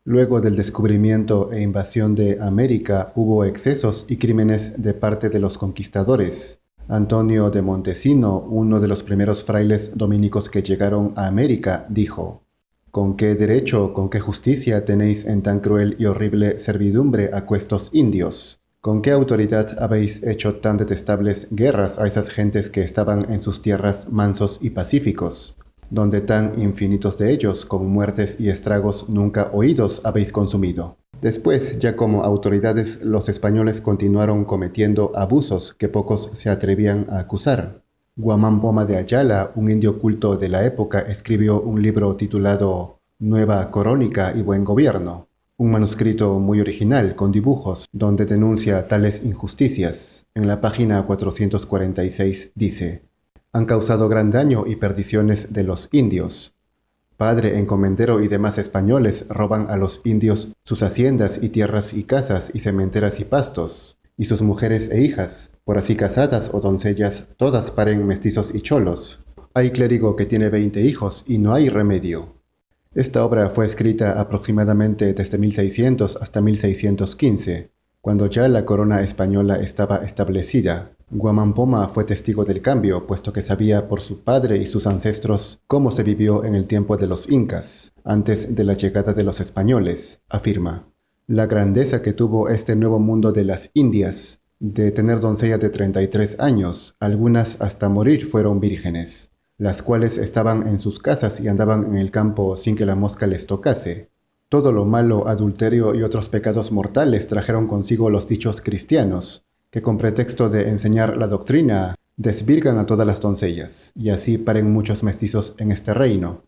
Luego del descubrimiento e invasión de América hubo excesos y crímenes de parte de los conquistadores. Antonio de Montesino, uno de los primeros frailes dominicos que llegaron a América, dijo: «¿Con qué derecho, con qué justicia tenéis en tan cruel y horrible servidumbre a aquestos indios? ¿Con qué autoridad habéis hecho tan detestables guerras a esas gentes que estaban en sus tierras mansos y pacíficos, donde tan infinitos de ellos, con muertes y estragos nunca oídos, habéis consumido?» Después, ya como autoridades, los españoles continuaron cometiendo abusos que pocos se atrevían a acusar. Guamán Poma de Ayala, un indio culto de la época, escribió un libro titulado Nueva Crónica y Buen Gobierno, un manuscrito muy original con dibujos donde denuncia tales injusticias. En la página 446 dice: «Han causado gran daño y perdiciones de los indios. Padre, encomendero y demás españoles roban a los indios sus haciendas y tierras y casas y cementeras y pastos, y sus mujeres e hijas, por así casadas o doncellas, todas paren mestizos y cholos. Hay clérigo que tiene 20 hijos y no hay remedio». Esta obra fue escrita aproximadamente desde 1600 hasta 1615, cuando ya la corona española estaba establecida. Guamán Poma fue testigo del cambio, puesto que sabía por su padre y sus ancestros cómo se vivió en el tiempo de los incas, antes de la llegada de los españoles, afirma. La grandeza que tuvo este nuevo mundo de las Indias, de tener doncellas de 33 años, algunas hasta morir fueron vírgenes, las cuales estaban en sus casas y andaban en el campo sin que la mosca les tocase. Todo lo malo, adulterio y otros pecados mortales trajeron consigo los dichos cristianos, que con pretexto de enseñar la doctrina, desvirgan a todas las doncellas, y así paren muchos mestizos en este reino.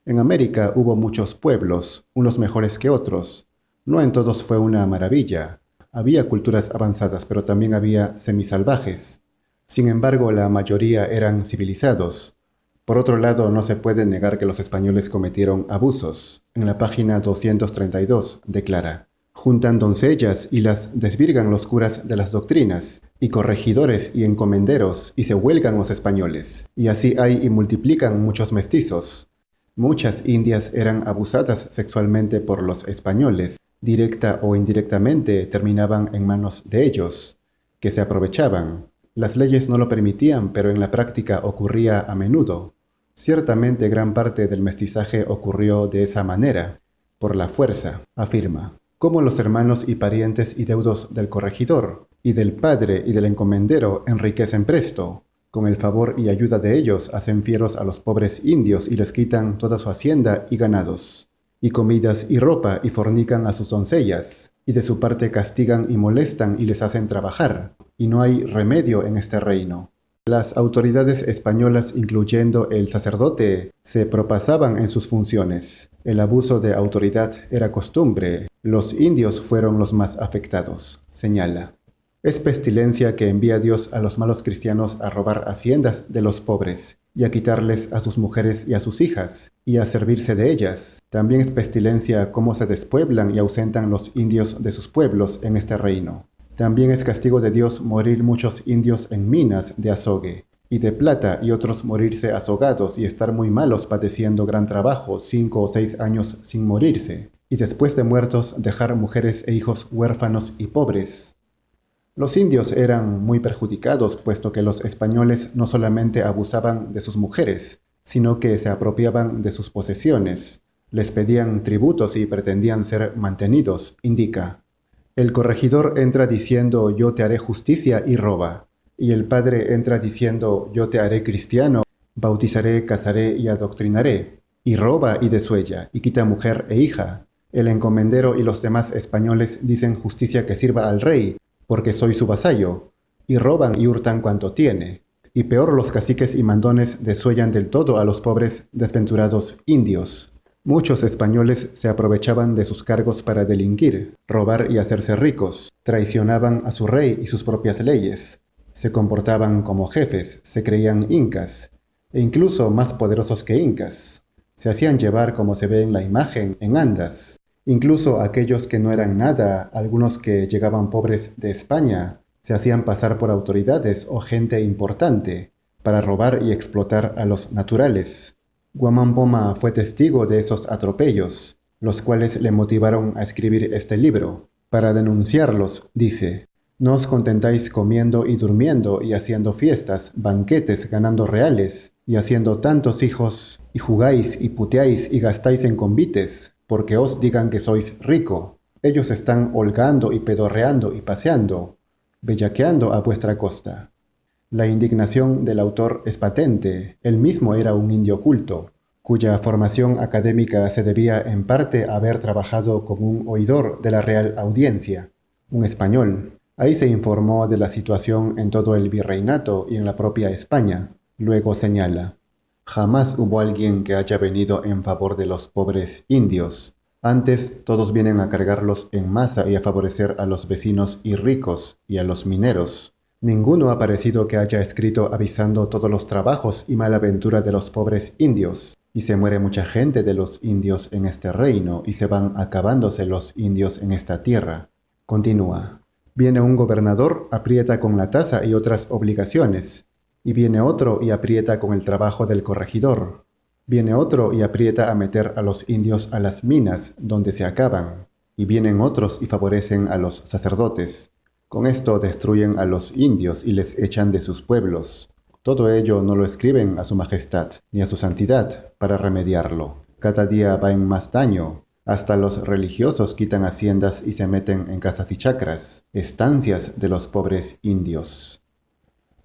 En América hubo muchos pueblos, unos mejores que otros. No en todos fue una maravilla. Había culturas avanzadas, pero también había semisalvajes. Sin embargo, la mayoría eran civilizados. Por otro lado, no se puede negar que los españoles cometieron abusos. En la página 232 declara: «Juntan doncellas y las desvirgan los curas de las doctrinas, y corregidores y encomenderos, y se huelgan los españoles, y así hay y multiplican muchos mestizos». Muchas indias eran abusadas sexualmente por los españoles, directa o indirectamente terminaban en manos de ellos, que se aprovechaban. Las leyes no lo permitían, pero en la práctica ocurría a menudo. Ciertamente gran parte del mestizaje ocurrió de esa manera, por la fuerza, afirma. Como los hermanos y parientes y deudos del corregidor, y del padre y del encomendero enriquecen presto. Con el favor y ayuda de ellos hacen fieros a los pobres indios y les quitan toda su hacienda y ganados, y comidas y ropa, y fornican a sus doncellas, y de su parte castigan y molestan y les hacen trabajar, y no hay remedio en este reino. Las autoridades españolas, incluyendo el sacerdote, se propasaban en sus funciones. El abuso de autoridad era costumbre. Los indios fueron los más afectados, señala. Es pestilencia que envía Dios a los malos cristianos a robar haciendas de los pobres, y a quitarles a sus mujeres y a sus hijas, y a servirse de ellas. También es pestilencia cómo se despueblan y ausentan los indios de sus pueblos en este reino. También es castigo de Dios morir muchos indios en minas de azogue y de plata, y otros morirse azogados y estar muy malos padeciendo gran trabajo 5 o 6 años sin morirse, y después de muertos dejar mujeres e hijos huérfanos y pobres. Los indios eran muy perjudicados, puesto que los españoles no solamente abusaban de sus mujeres, sino que se apropiaban de sus posesiones, les pedían tributos y pretendían ser mantenidos, indica. El corregidor entra diciendo «yo te haré justicia» y roba, y el padre entra diciendo «yo te haré cristiano, bautizaré, casaré y adoctrinaré», y roba y desuella, y quita mujer e hija. El encomendero y los demás españoles dicen «justicia que sirva al rey, porque soy su vasallo», y roban y hurtan cuanto tiene. Y peor, los caciques y mandones desuellan del todo a los pobres desventurados indios. Muchos españoles se aprovechaban de sus cargos para delinquir, robar y hacerse ricos. Traicionaban a su rey y sus propias leyes. Se comportaban como jefes, se creían incas, e incluso más poderosos que incas. Se hacían llevar, como se ve en la imagen, en andas. Incluso aquellos que no eran nada, algunos que llegaban pobres de España, se hacían pasar por autoridades o gente importante, para robar y explotar a los naturales. Guamán Poma fue testigo de esos atropellos. los cuales le motivaron a escribir este libro. Para denunciarlos, dice: no os contentáis comiendo y durmiendo y haciendo fiestas, banquetes, ganando reales, y haciendo tantos hijos, y jugáis y puteáis y gastáis en convites, porque os digan que sois rico. Ellos están holgando y pedorreando y paseando, bellaqueando a vuestra costa. La indignación del autor es patente. Él mismo era un indio culto, cuya formación académica se debía en parte a haber trabajado como un oidor de la Real Audiencia, un español. Ahí se informó de la situación en todo el virreinato y en la propia España. Luego señala: jamás hubo alguien que haya venido en favor de los pobres indios. Antes todos vienen a cargarlos en masa y a favorecer a los vecinos y ricos y a los mineros. Ninguno ha parecido que haya escrito avisando todos los trabajos y malaventura de los pobres indios. Y se muere mucha gente de los indios en este reino y se van acabándose los indios en esta tierra. Continúa: viene un gobernador, aprieta con la tasa y otras obligaciones. Y viene otro y aprieta con el trabajo del corregidor. Viene otro y aprieta a meter a los indios a las minas, donde se acaban. Y vienen otros y favorecen a los sacerdotes. Con esto destruyen a los indios y les echan de sus pueblos. Todo ello no lo escriben a su majestad, ni a su santidad, para remediarlo. Cada día va en más daño. Hasta los religiosos quitan haciendas y se meten en casas y chacras, estancias de los pobres indios.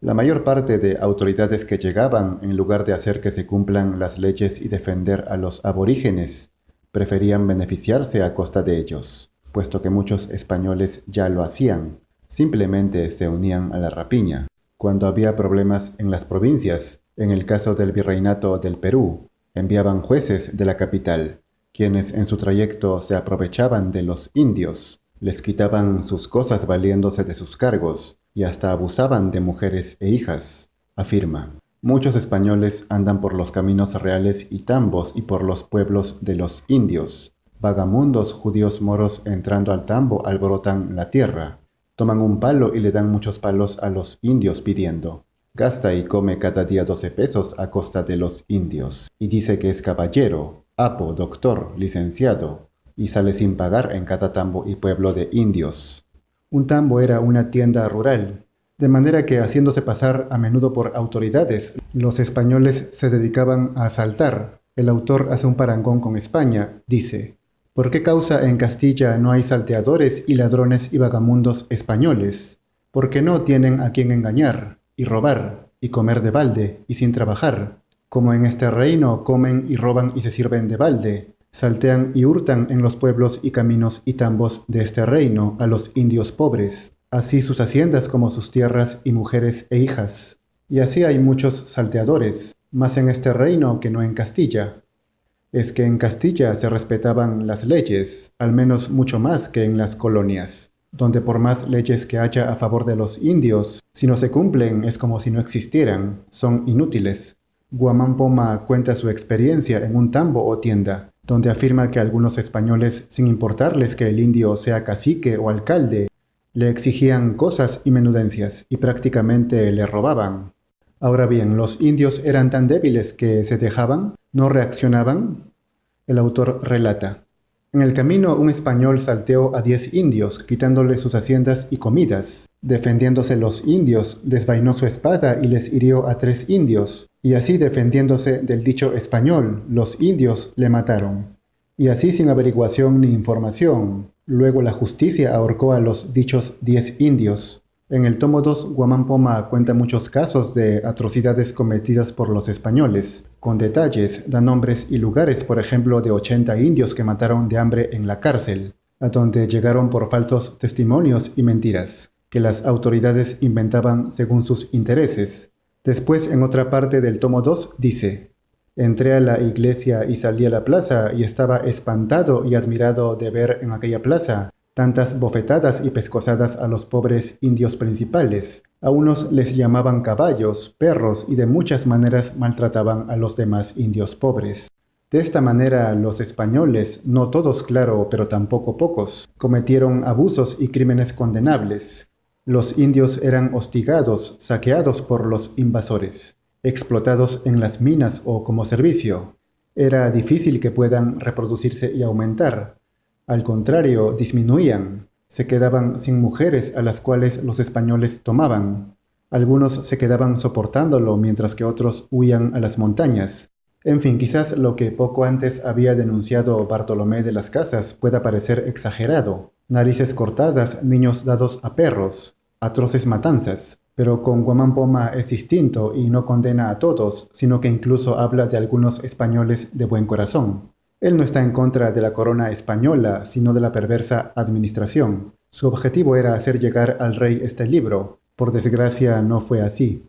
La mayor parte de autoridades que llegaban, en lugar de hacer que se cumplan las leyes y defender a los aborígenes, preferían beneficiarse a costa de ellos, puesto que muchos españoles ya lo hacían. Simplemente se unían a la rapiña. Cuando había problemas en las provincias, en el caso del virreinato del Perú, enviaban jueces de la capital, quienes en su trayecto se aprovechaban de los indios, les quitaban sus cosas valiéndose de sus cargos, y hasta abusaban de mujeres e hijas. Afirma: muchos españoles andan por los caminos reales y tambos y por los pueblos de los indios. Vagamundos judíos moros entrando al tambo alborotan la tierra. Toman un palo y le dan muchos palos a los indios pidiendo. Gasta y come cada día 12 pesos a costa de los indios. Y dice que es caballero, apo, doctor, licenciado, y sale sin pagar en cada tambo y pueblo de indios. Un tambo era una tienda rural, de manera que, haciéndose pasar a menudo por autoridades, los españoles se dedicaban a asaltar. El autor hace un parangón con España. Dice: ¿por qué causa en Castilla no hay salteadores y ladrones y vagamundos españoles? Porque no tienen a quien engañar, y robar, y comer de balde, y sin trabajar. Como en este reino comen y roban y se sirven de balde. Saltean y hurtan en los pueblos y caminos y tambos de este reino a los indios pobres, así sus haciendas como sus tierras y mujeres e hijas. Y así hay muchos salteadores, más en este reino que no en Castilla. Es que en Castilla se respetaban las leyes, al menos mucho más que en las colonias, donde por más leyes que haya a favor de los indios, si no se cumplen es como si no existieran, son inútiles. Guamán Poma cuenta su experiencia en un tambo o tienda, donde afirma que algunos españoles, sin importarles que el indio sea cacique o alcalde, le exigían cosas y menudencias y prácticamente le robaban. Ahora bien, ¿los indios eran tan débiles que se dejaban? ¿No reaccionaban? El autor relata: en el camino un español salteó a 10 indios, quitándole sus haciendas y comidas. Defendiéndose los indios, desvainó su espada y les hirió a 3 indios, y así defendiéndose del dicho español, los indios le mataron. Y así sin averiguación ni información. Luego la justicia ahorcó a los dichos 10 indios. En el tomo 2, Guamán Poma cuenta muchos casos de atrocidades cometidas por los españoles. Con detalles, da nombres y lugares, por ejemplo, de 80 indios que mataron de hambre en la cárcel, a donde llegaron por falsos testimonios y mentiras, que las autoridades inventaban según sus intereses. Después, en otra parte del tomo 2, dice: entré a la iglesia y salí a la plaza y estaba espantado y admirado de ver en aquella plaza tantas bofetadas y pescozadas a los pobres indios principales. A unos les llamaban caballos, perros y de muchas maneras maltrataban a los demás indios pobres. De esta manera los españoles, no todos claro, pero tampoco pocos, cometieron abusos y crímenes condenables. Los indios eran hostigados, saqueados por los invasores, explotados en las minas o como servicio. Era difícil que puedan reproducirse y aumentar. Al contrario, disminuían. Se quedaban sin mujeres a las cuales los españoles tomaban. Algunos se quedaban soportándolo mientras que otros huían a las montañas. En fin, quizás lo que poco antes había denunciado Bartolomé de las Casas pueda parecer exagerado. Narices cortadas, niños dados a perros, atroces matanzas. Pero con Guamán Poma es distinto y no condena a todos, sino que incluso habla de algunos españoles de buen corazón. Él no está en contra de la corona española, sino de la perversa administración. Su objetivo era hacer llegar al rey este libro. Por desgracia no fue así.